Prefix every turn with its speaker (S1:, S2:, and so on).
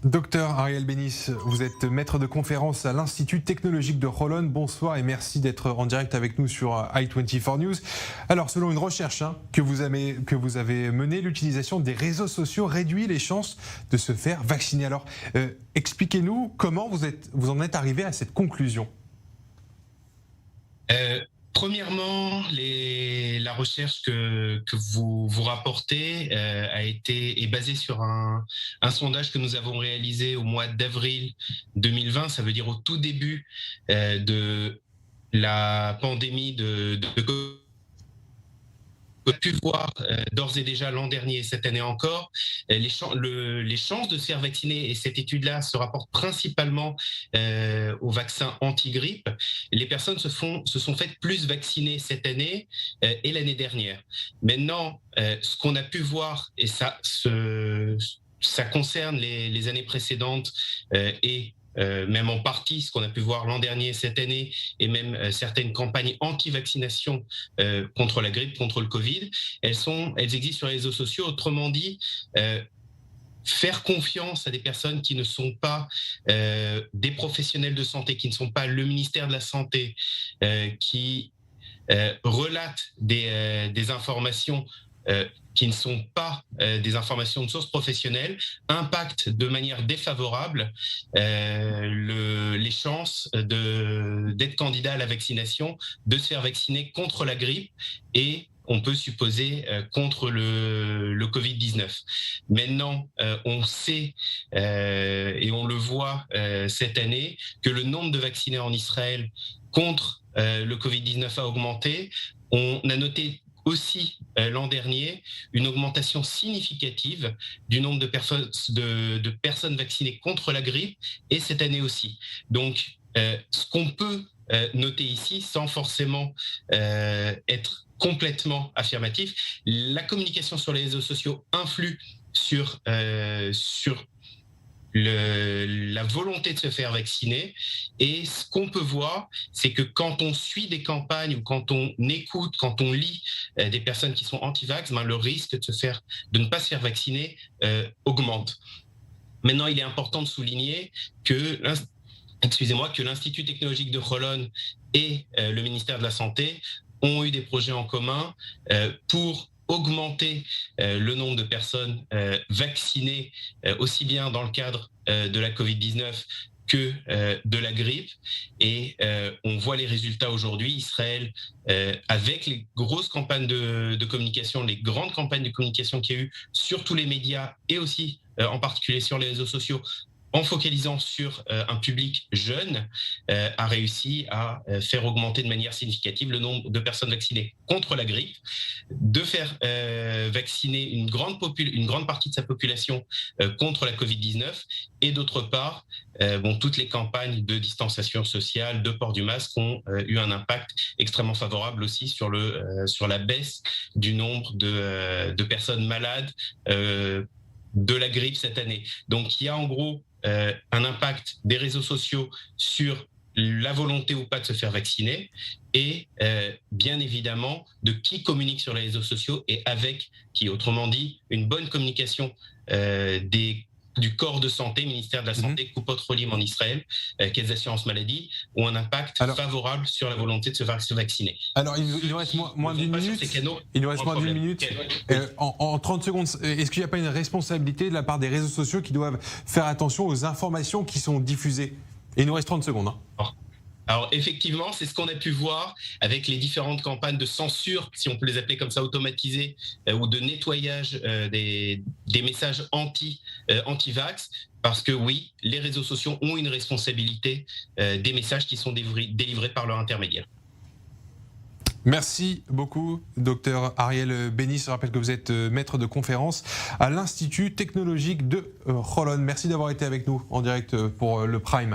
S1: Docteur Ariel Bénis, vous êtes maître de conférence à l'Institut technologique de Rollon. Bonsoir et merci d'être en direct avec nous sur i24 News. Alors, selon une recherche que vous avez menée, l'utilisation des réseaux sociaux réduit les chances de se faire vacciner. Alors, expliquez-nous comment vous en êtes arrivé à cette conclusion.
S2: Premièrement, la recherche que vous rapportez est basée sur un sondage que nous avons réalisé au mois d'avril 2020, ça veut dire au tout début de la pandémie de Covid. On a pu voir d'ores et déjà l'an dernier et cette année encore, les chances de se faire vacciner, et cette étude-là se rapporte principalement au vaccin anti-grippe. Les personnes se sont faites plus vacciner cette année et l'année dernière. Maintenant, ce qu'on a pu voir, et ça concerne les années précédentes et même en partie ce qu'on a pu voir l'an dernier, cette année, et même certaines campagnes anti-vaccination contre la grippe, contre le Covid, elles existent sur les réseaux sociaux. Autrement dit, faire confiance à des personnes qui ne sont pas des professionnels de santé, qui ne sont pas le ministère de la Santé, qui relatent des informations qui ne sont pas des informations de sources professionnelles, impactent de manière défavorable les chances d'être candidat à la vaccination, de se faire vacciner contre la grippe et on peut supposer contre le Covid-19. Maintenant, on sait et on le voit cette année que le nombre de vaccinés en Israël contre le Covid-19 a augmenté. On a noté aussi l'an dernier une augmentation significative du nombre de personnes vaccinées contre la grippe, et cette année aussi. Donc, ce qu'on peut noter ici, sans forcément être complètement affirmatif, la communication sur les réseaux sociaux influe sur la volonté de se faire vacciner. Et ce qu'on peut voir, c'est que quand on suit des campagnes ou quand on écoute, quand on lit des personnes qui sont anti-vax, le risque de ne pas se faire vacciner augmente. Maintenant, il est important de souligner que l'Institut technologique de Rollon et le ministère de la Santé ont eu des projets en commun pour augmenter le nombre de personnes vaccinées, aussi bien dans le cadre de la Covid-19 que de la grippe. Et on voit les résultats aujourd'hui. Israël, avec les grosses campagnes de communication, les grandes campagnes de communication qu'il y a eu sur tous les médias et aussi en particulier sur les réseaux sociaux, en focalisant sur un public jeune, a réussi à faire augmenter de manière significative le nombre de personnes vaccinées contre la grippe, de faire vacciner une grande partie de sa population contre la Covid-19, et d'autre part, toutes les campagnes de distanciation sociale, de port du masque ont eu un impact extrêmement favorable aussi sur la baisse du nombre de personnes malades de la grippe cette année. Donc il y a en gros un impact des réseaux sociaux sur la volonté ou pas de se faire vacciner, et bien évidemment de qui communique sur les réseaux sociaux et avec qui. Autrement dit, une bonne communication du corps de santé, ministère de la Santé, Kupot Holim en Israël, Caisse d'assurance maladie, ont un impact favorable sur la volonté de se vacciner.
S1: Alors, il nous reste moins d'une minute. Il nous reste moins d'une minute. En 30 secondes, est-ce qu'il n'y a pas une responsabilité de la part des réseaux sociaux qui doivent faire attention aux informations qui sont diffusées? Et il nous reste 30 secondes.
S2: Alors effectivement, c'est ce qu'on a pu voir avec les différentes campagnes de censure, si on peut les appeler comme ça, automatisées, ou de nettoyage des messages anti-vax, parce que oui, les réseaux sociaux ont une responsabilité des messages qui sont délivrés par leur intermédiaire.
S1: Merci beaucoup, docteur Ariel Bénis. Je rappelle que vous êtes maître de conférence à l'Institut technologique de Rollon. Merci d'avoir été avec nous en direct pour le Prime.